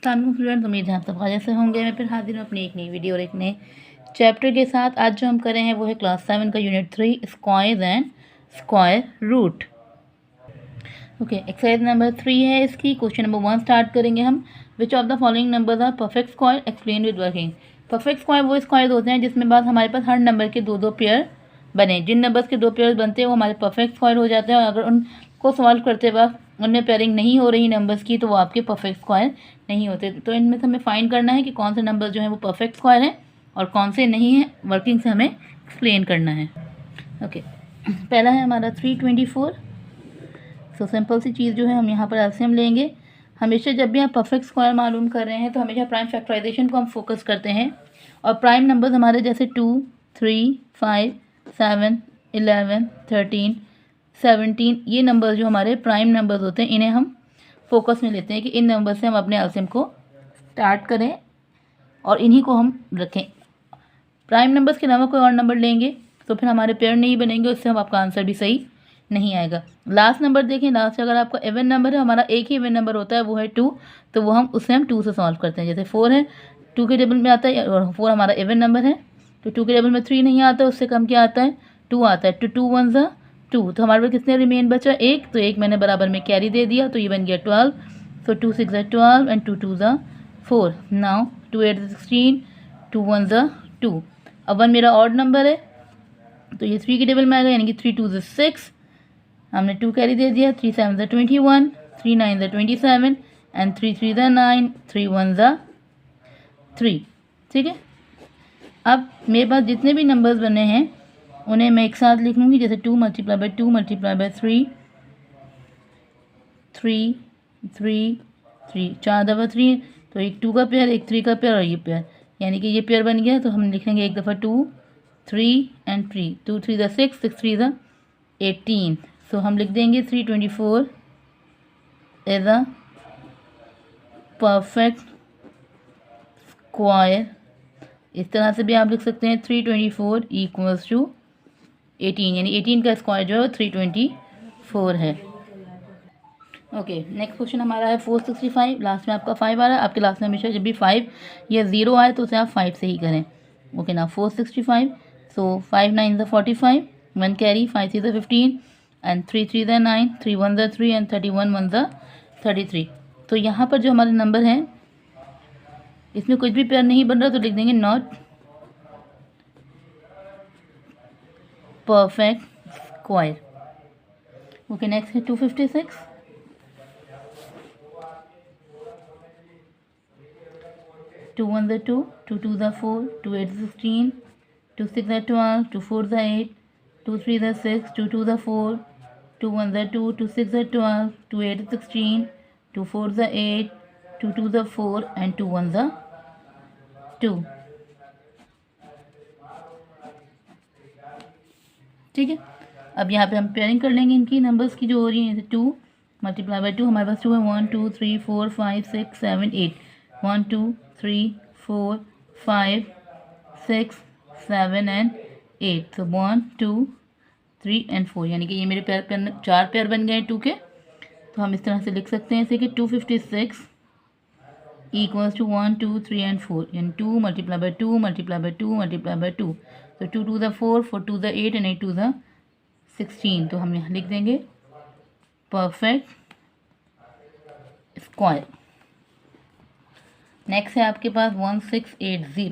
Student, उम्मीद है आप सब मजे से होंगे। मैं फिर हाजिर हूँ अपनी एक नई वीडियो और एक नए चैप्टर के साथ। आज जो हम कर रहे हैं वो है क्लास 7 का unit 3 squares and square root. Okay, exercise number 3 है इसकी। क्वेश्चन नंबर 1 स्टार्ट करेंगे हम। Which of the following numbers are perfect square, explain with working. Perfect square वो स्क्वायर होते हैं जिसमें बाद हमारे पास हर नंबर के दो दो पेयर बने। जिन नंबर्स के दो पेयर बनते हैं वो हमारे परफेक्ट स्क्वायर हो जाते हैं, और अगर उनको सॉल्व करते वक्त उनमें पेयरिंग नहीं हो रही नंबर्स की तो वो आपके परफेक्ट स्क्वायर नहीं होते। तो इनमें से हमें फाइंड करना है कि कौन से नंबर जो है वो परफेक्ट स्क्वायर हैं और कौन से नहीं हैं। वर्किंग से हमें एक्सप्लेन करना है। ओके, पहला है हमारा 324। सो सिंपल सी चीज़ जो है हम यहाँ पर एलसीएम लेंगे। हमेशा जब भी आप परफेक्ट स्क्वायर मालूम कर रहे हैं तो हमेशा प्राइम फैक्टराइजेशन को हम फोकस करते हैं, और प्राइम नंबर्स हमारे जैसे 2, 3, 5, 7, 11, 13, 17 ये नंबर्स जो हमारे प्राइम नंबर्स होते हैं इन्हें हम फोकस में लेते हैं कि इन नंबर से हम अपने एलसीएम को स्टार्ट करें और इन्हीं को हम रखें। प्राइम नंबर्स के अलावा कोई और नंबर लेंगे तो फिर हमारे पेयर नहीं बनेंगे, उससे हम आपका आंसर भी सही नहीं आएगा। लास्ट नंबर देखें, लास्ट अगर आपका इवन नंबर है, हमारा एक ही इवन नंबर होता है वो है 2, तो वो हम उससे हम 2 से सॉल्व करते हैं। जैसे 4 है, 2 के टेबल में आता है और 4 हमारा इवन नंबर है, तो 2 के टेबल में 3 नहीं आता, उससे कम क्या आता है 2 आता है। तो 2 1 ज़ा 2, तो हमारे पास कितने रिमेन बचा एक, तो एक मैंने बराबर में कैरी दे दिया तो ये बन गया 12। सो 2 6 ज़ा 12 एंड 2 2 ज़ा 4। नाउ 2 8 ज़ा 16, 2 1 ज़ा 2। अब 1 मेरा ऑड नंबर है तो ये 3 के टेबल में आएगा, यानी कि 3 2 ज़ा 6, हमने 2 कैरी दे दिया। 3 7 ज़ा 21, 3 9 ज़ा 27 एंड 3 3 ज़ा 9, 3 1 ज़ा 3। ठीक है, अब मेरे पास जितने भी नंबर्स बने हैं उन्हें मैं एक साथ लिख लूँगी। जैसे 2 मल्टीप्लाई बाई 2 मल्टीप्लाई बाई 3, 3 3 3, 4 दफ़ा 3, तो एक 2 का पेयर, एक 3 का पेयर और ये पेयर, यानी कि ये पेयर बन गया। तो हम लिखेंगे एक दफ़ा 2 3 एंड 3, 2 3 ज़ा 6, 6 3 ज़ा 18। सो हम लिख देंगे 324 इज़ अ परफेक्ट स्क्वायर। इस तरह से भी आप लिख सकते हैं 324 इक्वल्स टू 18, यानी 18 का स्क्वायर जो है 324 है। ओके, नेक्स्ट क्वेश्चन हमारा है 465। लास्ट में आपका 5 आ रहा है। आपके लास्ट में हमेशा जब भी 5 या 0 आए तो उसे आप 5 से ही करें। ओके ना, 465। सो 5 9 ज़ा 45, 1 कैरी, 5 3 ज़ा 15 एंड 3 3 ज़ा 9, 3 1 ज़ा 3 एंड 31 1 ज़ा 33। तो यहाँ पर जो हमारे नंबर हैं इसमें कुछ भी पेयर नहीं बन रहा, तो लिख देंगे not perfect square. Okay, next है 256। 2 1 ज़ा 2, 2 2 ज़ा 4, 2 8 ज़ा 16, 2 6 ज़ा 12, 2 4 ज़ा 8, 2 3 ज़ा 6, 2 2 ज़ा 4, 2 1 ज़ा 2, 2 6 ज़ा 12, 2 8 ज़ा 16, 2 4 ज़ा 8, 2 2 ज़ा 4 एंड 2 1 ज़ा 2। ठीक है, अब यहाँ पे हम पेयरिंग कर लेंगे इनकी नंबर्स की जो हो रही है। जैसे 2 मल्टीप्लाई बाई 2, हमारे पास 2 है, 1 2 3 4 5 6 7 8, 1 2 3 4 5 6 7 एंड 8। तो 1 2 3 एंड 4, यानी कि ये मेरे पेयर 4 पेयर बन गए 2 के। तो हम इस तरह से लिख सकते हैं जैसे कि 256 इक्वल्स टू 1 2 3 एंड 4, यानी 2 multiply by 2 multiply by 2 multiply by 2। तो 2 2 ज़ा 4, 4 2 ज़ा 8 एंड 8 2 ज़ा 16। तो हम यहाँ लिख देंगे परफेक्ट स्क्वायर। नेक्स्ट है आपके पास 1680।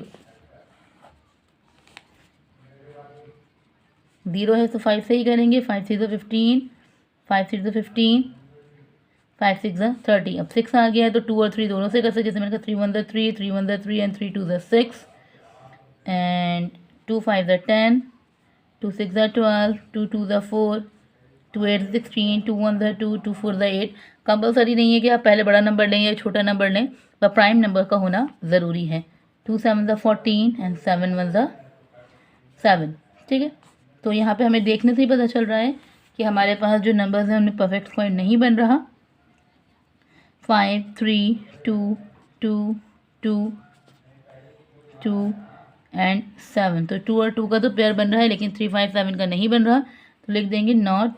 0 है तो 5 से ही करेंगे। 5 6 ज़ा 15, 5 6 ज़ा 15, 5 6 ज़ा 30। अब 6 आ गया है तो 2 और 3 दोनों से कर सकते। जैसे मैंने कहा 3 1 ज़ा 3, 3 1 ज़ा 3 एंड 3 2 ज़ा 6 एंड 2 5 ज़ा 10, 2 6 ज़ा 12, 2 2 ज़ा 4, 2 8 ज़ा 16, 2 1 ज़ा 2, 2 4 ज़ा 8। कंपलसरी नहीं है कि आप पहले बड़ा नंबर लें या छोटा नंबर लें, पर प्राइम नंबर का होना ज़रूरी है। 2 7 ज़ा 14 एंड 7 1 ज़ा 7। ठीक है, तो यहाँ पे हमें देखने से ही पता चल रहा है कि हमारे पास जो नंबर्स हैं उनमें परफेक्ट स्क्वायर नहीं बन रहा। 5 3 2 2 2 2 एंड 7, तो 2 और 2 का तो पेयर बन रहा है लेकिन 3 5 7 का नहीं बन रहा। तो लिख देंगे नॉट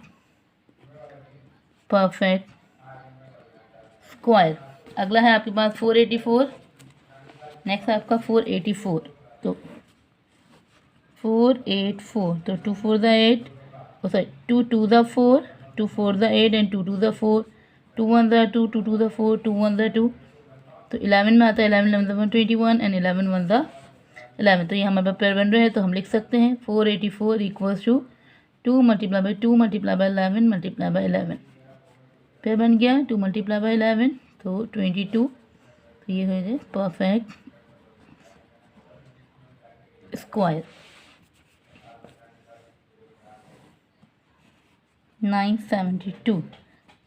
परफेक्ट स्क्वायर। अगला है आपके पास 484, नेक्स्ट है आपका 484। तो 484, तो 2 4 the 8, sorry 2 2 the 4, 2 4 the 8 and 2 2 the 4, 2 1 the 2, 2 2 the 4, 2 1 the 2। तो 11 में आता है 11 11 द 121 एंड 11 1 द 11। तो ये हमारे पास पेयर बन रहे हैं, तो हम लिख सकते हैं 484 equals to 2 multiply by 2 multiply by 11 multiply by 11। Pair बन गया 2 मल्टीप्लाई बाई 11, तो 22। तो ये हो जाए perfect square. 972।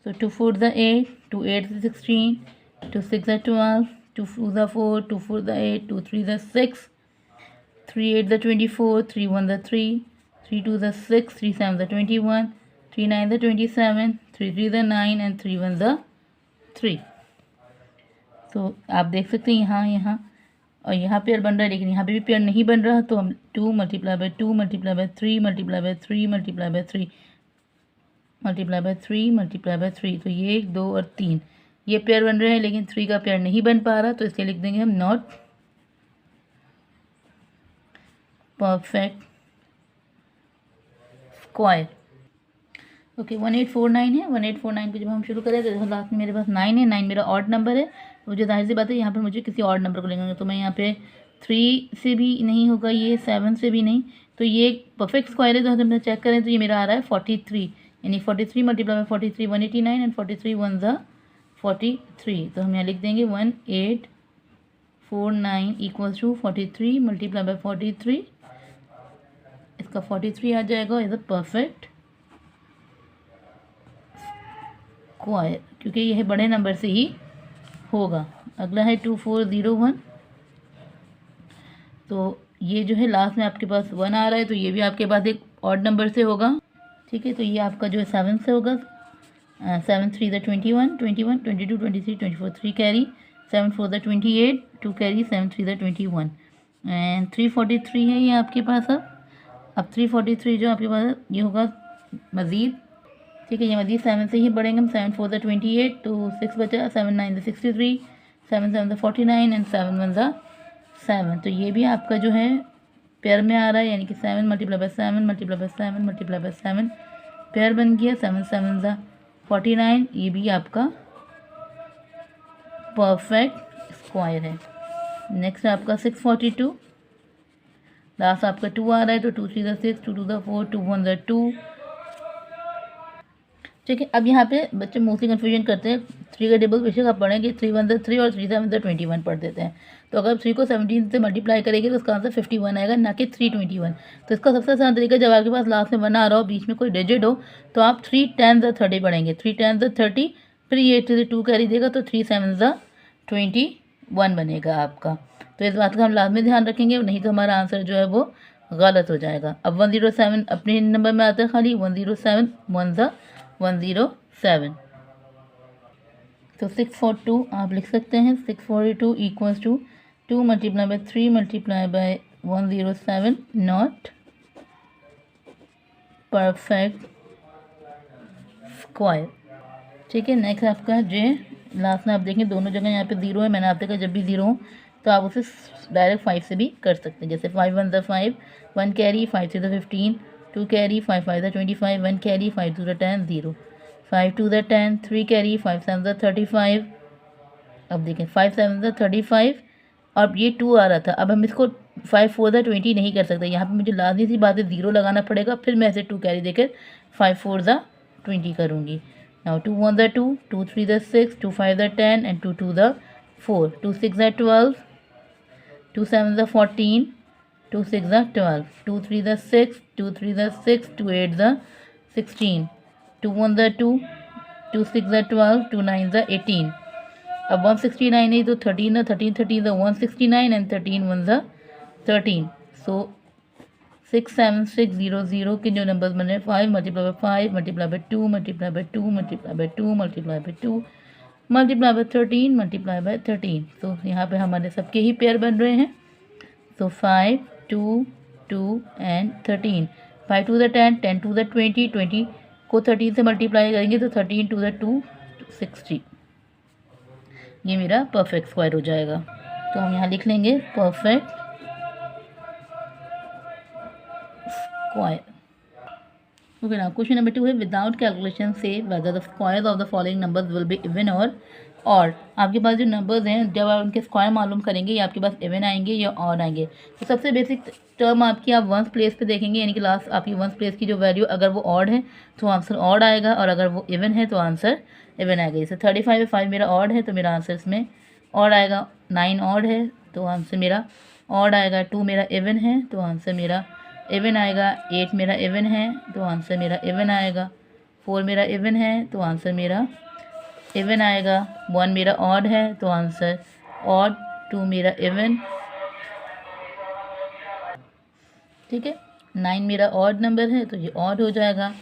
So 2 4 the 8, 2 8 the 16, 2 6 the 12, 2 2 the 4, 2 4 the 8, 2 3 the 6, 3 8 the 24, 3 1 the 3, 3 2 the 6, 3 7 the 21, 3 9 the 27, 3 3 the 9 and 3 1 the 3। तो आप देख सकते हैं यहाँ और यहाँ पेयर बन रहा है, लेकिन यहाँ पे भी पेयर नहीं बन रहा। तो हम 2 multiply by 2 multiply by 3 multiply by 3 multiply by 3 multiply by 3 multiply by 3, तो ये 1 2 और 3 ये पेयर बन रहे हैं, लेकिन 3 का पेयर नहीं बन पा रहा। तो इसलिए लिख देंगे हम नॉट परफेक्ट स्क्वायर। ओके 1849 है। 1849 को जब हम शुरू करें तो लास्ट में मेरे पास 9 है। 9 मेरा ऑड नंबर है, तो मुझे जाहिर सी बात है यहाँ पर मुझे किसी ऑड नंबर को लेंगे। तो मैं यहाँ पे 3 से भी नहीं होगा, ये 7 से भी नहीं। तो ये परफेक्ट स्क्वायर है। तो हम चेक करें तो ये मेरा आ रहा है 43, यानी 43 मल्टीप्लाई बाई 43 189 एंड 43 1 ज़ा 43। तो हम यहाँ लिख देंगे 1849 इक्वल्स टू 43 मल्टीप्लाई बाई 43, इसका 43 आ जाएगा। इज अ परफेक्ट स्क्वायर, क्योंकि यह बड़े नंबर से ही होगा। अगला है 2401। तो ये जो है लास्ट में आपके पास 1 आ रहा है, तो ये भी आपके पास एक ऑड नंबर से होगा। ठीक है, तो ये आपका जो है 7 से होगा। 7 3 the 21 21 22 23 24 3 carry, 7 4 the 28 2 carry, 7 3 the 21 and 343 है ये आपके पास। अब 343 जो आपके पास ये होगा मज़ीद। ठीक है, ये मज़ीद 7 से ही बढ़ेंगे हम। 7 4 द 28, तो 6 बचा, 7 9 द 63, 7 7 द 49 एंड 7 1 द 7। तो ये भी आपका जो है पेयर में आ रहा है, यानी कि 7 multiply by 7 multiply by 7 multiply by 7 pair बन गया। 7 7 ज़ा 49, ये भी आपका परफेक्ट स्क्वायर है। नेक्स्ट आपका 642, लास्ट आपका 2 आ रहा है, तो 2 3 ज़ा 6, 2 2 ज़ा 4, 2 1 ज़ा 2। ठीक है, अब यहाँ पे बच्चे मोस्टली कन्फ्यूजन करते हैं। 3 का टेबल बेशक आप पढ़ेंगे 3 1 ज़ा 3 और 3 7 ज़ा 21 पढ़ देते हैं। तो अगर 3 को 17 से मल्टीप्लाई करेंगे तो उसका आंसर 51 आएगा, ना कि 321। तो इसका सबसे आसान तरीका, जब आपके पास लास्ट में 1 आ रहा हो, बीच में कोई डिजिट हो, तो आप 3 10 ज़ा 30 पढ़ेंगे। 3 10 ज़ा 30, फिर ये 8 से 2 कैरी देगा, तो 3 7 ज़ा 21 बनेगा आपका। तो इस बात का हम लास्ट में ध्यान रखेंगे, नहीं तो हमारा आंसर जो है वो गलत हो जाएगा। अब 107 अपने नंबर में आता है खाली, 107 1 ज़ा 107। तो 642 आप लिख सकते हैं। 642 equals to 2 multiply by 3 multiply by 107, not perfect square. ठीक है, नेक्स्ट आपका जे, लास्ट में आप देखें दोनों जगह यहाँ पे 0 है। मैंने आपसे कहा जब भी 0 हो तो आप उसे डायरेक्ट 5 से भी कर सकते हैं। जैसे 5 1 ज़ा 5, 1 कैरी, 5 3 ज़ा 15, 2 कैरी, 5 5 ज़ा 25, 1 कैरी, 5 2 ज़ा 10 0, 5 2 ज़ा 10, 3 कैरी, 5 7 ज़ा 35। अब देखें 5 7 ज़ा 35, और ये 2 आ रहा था। अब हम इसको 5 4 ज़ा 20 नहीं कर सकते। यहाँ पे मुझे लाजमी सी बात है 0 लगाना पड़ेगा, फिर मैं ऐसे 2 कैरी देकर 5 4 ज़ा 20 करूँगी। नाउ 2 1 ज़ा 2, 2 3 ज़ा 6, 2 5 ज़ा 10 एंड 2 2 ज़ा 4, 2 6 ज़ा 12, 2 7 ज़ा 14, 2 6 ज़ा 12, 2 3 ज़ा 6, 2 3 ज़ा 6, 2 8 ज़ा 16, 2 1 ज़ा 2, 2 6 ज़ा 12, 2 9 ज़ा 18। अब 169 है, तो 13 13 13 ज़ा 169 एंड 13 1 ज़ा 13। सो 6 7 6 0 0 के जो नंबर्स बने, 5 multiply by 5 multiply by 2 multiply by 2 multiply by 2 multiply by 2 multiply by 13 multiply by 13। तो यहाँ पे हमारे सबके ही पेयर बन रहे हैं। तो 5 2 2 एंड 13, 5 2 ज़ा 10, 10 2 ज़ा 20, 20 को 13 से मल्टीप्लाई करेंगे तो 13 2 ज़ा 2 60। ये मेरा परफेक्ट स्क्वायर हो जाएगा। तो हम यहाँ लिख लेंगे परफेक्ट स्क्वायर। ओके ना, क्वेश्चन नंबर 2 है विदाउट कैलकुलेशन से whether the squares of the following numbers will be even और आपके पास जो नंबर्स हैं जब आप उनके स्क्वायर मालूम करेंगे या आपके पास इवन आएंगे या ऑड आएंगे। तो सबसे बेसिक टर्म आपकी आप वंस प्लेस पे देखेंगे, यानी कि लास्ट आपकी वंस प्लेस की जो वैल्यू अगर वो ऑड है तो आंसर ऑड आएगा और अगर वो इवन है तो आंसर इवन आएगा। जैसे 35 है, 5 मेरा ऑड है तो मेरा आंसर इसमें ऑड आएगा। 9 ऑड है तो आंसर मेरा ऑड आएगा। 2 मेरा इवन है तो आंसर मेरा इवन आएगा। 8 मेरा इवन है तो आंसर मेरा इवन आएगा। 4 मेरा इवन है तो आंसर मेरा इवन आएगा। 1 मेरा ऑड है तो आंसर ऑड। 2 मेरा इवन, ठीक है। 9 मेरा ऑड नंबर है तो ये ऑड हो जाएगा।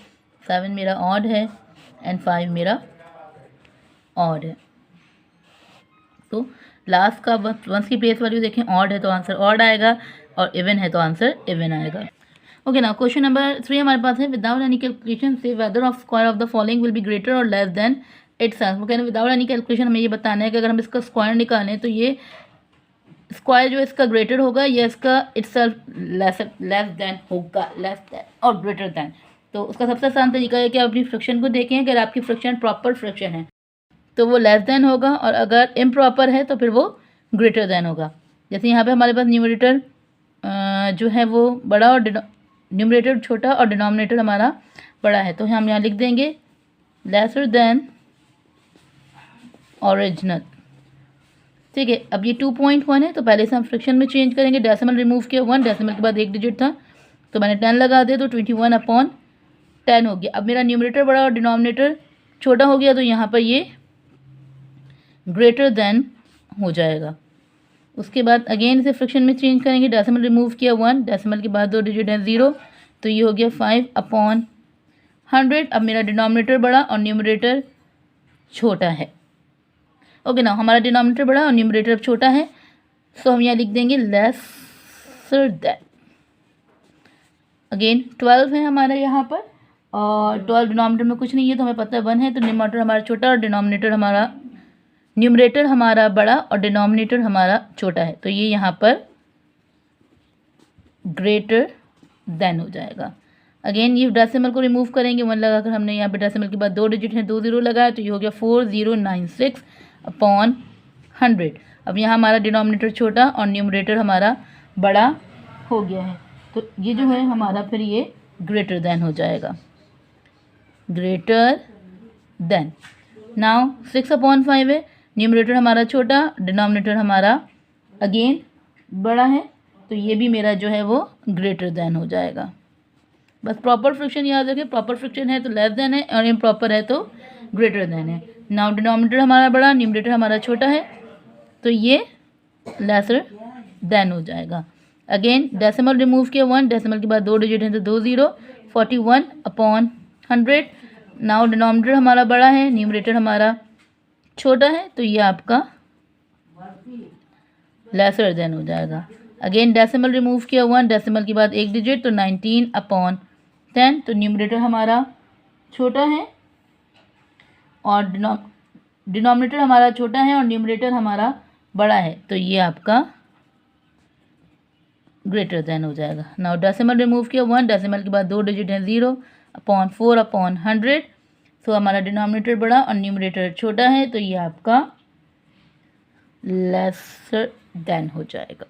7 मेरा ऑड है एंड 5 मेरा ऑड है। तो लास्ट का वंस की प्लेस वैल्यू देखें, ऑड है तो आंसर ऑड आएगा और इवन है तो आंसर इवन आएगा। ओके ना, क्वेश्चन नंबर 3 हमारे पास है विदाउट एनी कैलकुलेशन से whether of square of the following will be greater और लेस देन इटसेल्फ। वो कह रहे हैं विदाउट एनी कैलकुलेशन हमें ये बताना है कि अगर हम इसका स्क्वायर निकालें तो ये स्क्वायर जो इसका ग्रेटर होगा या इसका इटसेल्फ लेस देन होगा, लेस देन और ग्रेटर देन। तो उसका सबसे आसान तरीका है कि आप अपनी फ्रैक्शन को देखें। अगर आपकी फ्रैक्शन प्रॉपर फ्रैक्शन है तो वो लेस देन होगा और अगर इम्प्रॉपर है तो फिर वो ग्रेटर देन होगा। जैसे यहाँ पे हमारे पास न्यूमरेटर जो है वो बड़ा और न्यूमरेटर छोटा और डिनोमिनेटर हमारा बड़ा है, तो हम यहाँ लिख देंगे लेसर देन ओरिजिनल, ठीक है। अब ये 2.1 है तो पहले से हम फ्रैक्शन में चेंज करेंगे। डेसिमल रिमूव किया 1, डेसिमल के बाद एक डिजिट था तो मैंने 10 लगा दिया तो 21/10 हो गया। अब मेरा न्यूमरेटर बड़ा और डिनोमिनेटर छोटा हो गया तो यहाँ पर ये ग्रेटर देन हो जाएगा। उसके बाद अगेन इसे फ्रैक्शन में चेंज करेंगे। डेसिमल रिमूव किया 1, डेसिमल के बाद 2 डिजिट है 0 तो ये हो गया 5/100। अब मेरा डिनोमिनेटर बड़ा और न्यूमरेटर छोटा है। ओके ना, हमारा डिनोमिनेटर बड़ा और न्यूमरेटर छोटा है सो हम यहाँ लिख देंगे लेसर देन। अगेन 12 है हमारा यहाँ पर और 12 डिनोमिनेटर में कुछ नहीं है तो हमें पता है 1 है तो न्यूमरेटर हमारा छोटा और न्यूमरेटर हमारा बड़ा और डिनोमिनेटर हमारा छोटा है तो ये यहाँ पर ग्रेटर देन हो जाएगा। अगेन ये डेसिमल को रिमूव करेंगे 1 लगाकर, हमने यहाँ पे डेसिमल के बाद 2 डिजिट हैं 2 0 लगाया तो ये हो गया 4096/100। अब यहाँ हमारा डिनोमिनेटर छोटा और न्यूमरेटर हमारा बड़ा हो गया है तो ये जो है हमारा फिर ये ग्रेटर देन हो जाएगा, ग्रेटर देन। नाउ 6/5 है, न्यूमरेटर हमारा छोटा, डिनोमिनेटर हमारा अगेन बड़ा है तो ये भी मेरा जो है वो ग्रेटर देन हो जाएगा। बस प्रॉपर फ्रैक्शन याद रखें, प्रॉपर फ्रैक्शन है तो लेस देन है और इम्प्रॉपर है तो ग्रेटर देन है। नाउ डिनोमिनेटर हमारा बड़ा, न्यूमरेटर हमारा छोटा है तो ये लेसर देन हो जाएगा। अगेन डेसिमल रिमूव किया 1, डेसिमल के बाद 2 डिजिट है तो 2 0 41/100। नाउ डिनोमिनेटर हमारा बड़ा है, न्यूमरेटर हमारा छोटा है तो ये आपका लेसर देन हो जाएगा। अगेन डेसिमल रिमूव किया 1, डेसिमल के बाद एक डिजिट तो 19/10 तो न्यूमरेटर हमारा छोटा है और डिनोमिनेटर हमारा छोटा है और न्यूमरेटर हमारा बड़ा है तो ये आपका ग्रेटर देन हो जाएगा। नाउ डेसिमल रिमूव किया 1, डेसिमल के बाद 2 डिजिट हैं 0/4/100 तो हमारा डिनोमिनेटर बड़ा और न्यूमरेटर छोटा है तो ये आपका लेसर देन हो जाएगा।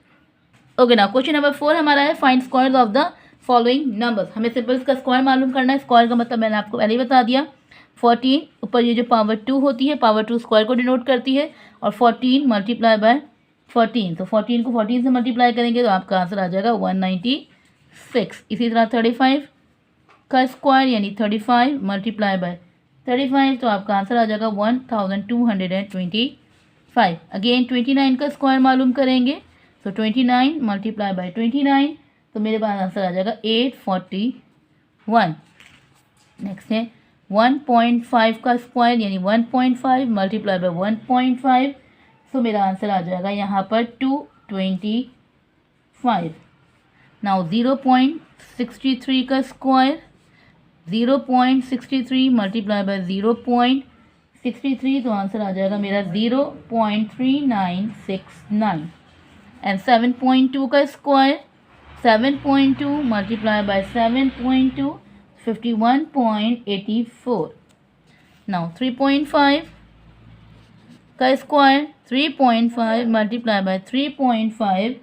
ओके ना, क्वेश्चन नंबर 4 हमारा है find squares of the following numbers. हमें सिंपल इसका स्क्वायर मालूम करना है। स्क्वायर का मतलब मैंने आपको पहले ही बता दिया, 14 ऊपर ये जो पावर 2 होती है, पावर 2 स्क्वायर को डिनोट करती है और 14 मल्टीप्लाई बाय 14 तो 14 को 14 से मल्टीप्लाई करेंगे तो आपका आंसर आ जाएगा 196। इसी तरह 35 का स्क्वायर यानी 35 मल्टीप्लाई बाय 35 तो आपका आंसर आ जाएगा 1225। अगेन 29 का स्क्वायर मालूम करेंगे तो 29 मल्टीप्लाई बाय 29 तो मेरे पास आंसर आ जाएगा 841। नेक्स्ट है 1.5 का स्क्वायर यानी 1.5 मल्टीप्लाई बाय 1.5 तो मेरा आंसर आ जाएगा यहाँ पर 225। नाउ 0.63 का स्क्वायर 0.63 मल्टीप्लाई बाय 0.63 63, तो आंसर आ जाएगा मेरा 0.3969। एंड 7.2 का स्क्वायर, 7.2 मल्टीप्लाई बाय 7.2, 51.84। नाउ 3.5 का स्क्वायर, 3.5 मल्टीप्लाई बाय 3.5,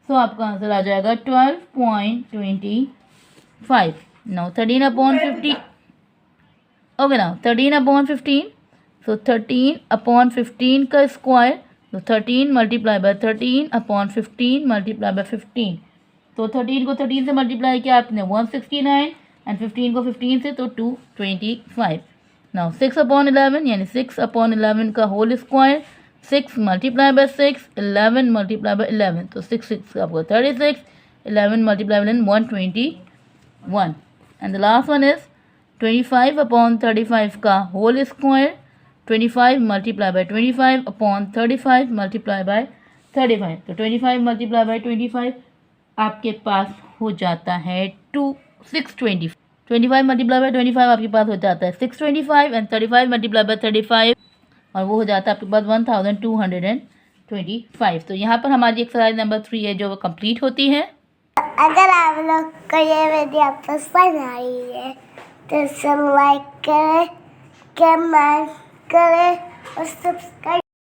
सो आपका आंसर आ जाएगा 12.25। Now 13/50, okay. नाउ 13/15, सो 13/15 का स्क्वायर, तो 13 मल्टीप्लाई बाय 13/15 मल्टीप्लाई बाय 15, तो 13 को 13 से मल्टीप्लाई किया आपने 169, एंड 15 को 15 से तो 225। नाउ 6/11, यानी 6/11 का whole square, 6 multiply by 6, 11 multiply by 11, तो 6 6 आपको 36, 11 multiply by 11 121। And the last one is 25/35 का whole square, 25 multiply by 25/35 multiply by 35, तो 25 मल्टीप्लाई बाय 25 आपके पास हो जाता है 625। 25 मल्टीप्लाई बाय 25 आपके पास हो जाता है 625, एंड 35 मल्टीप्लाई बाय 35, और वो हो जाता है आपके पास 1225। तो यहाँ पर हमारी एक्सरसाइज नंबर 3 है जो वो कंप्लीट होती है। अगर आप लोग को ये वीडियो पसंद आई है तो लाइक करें, कमेंट करें और सब्सक्राइब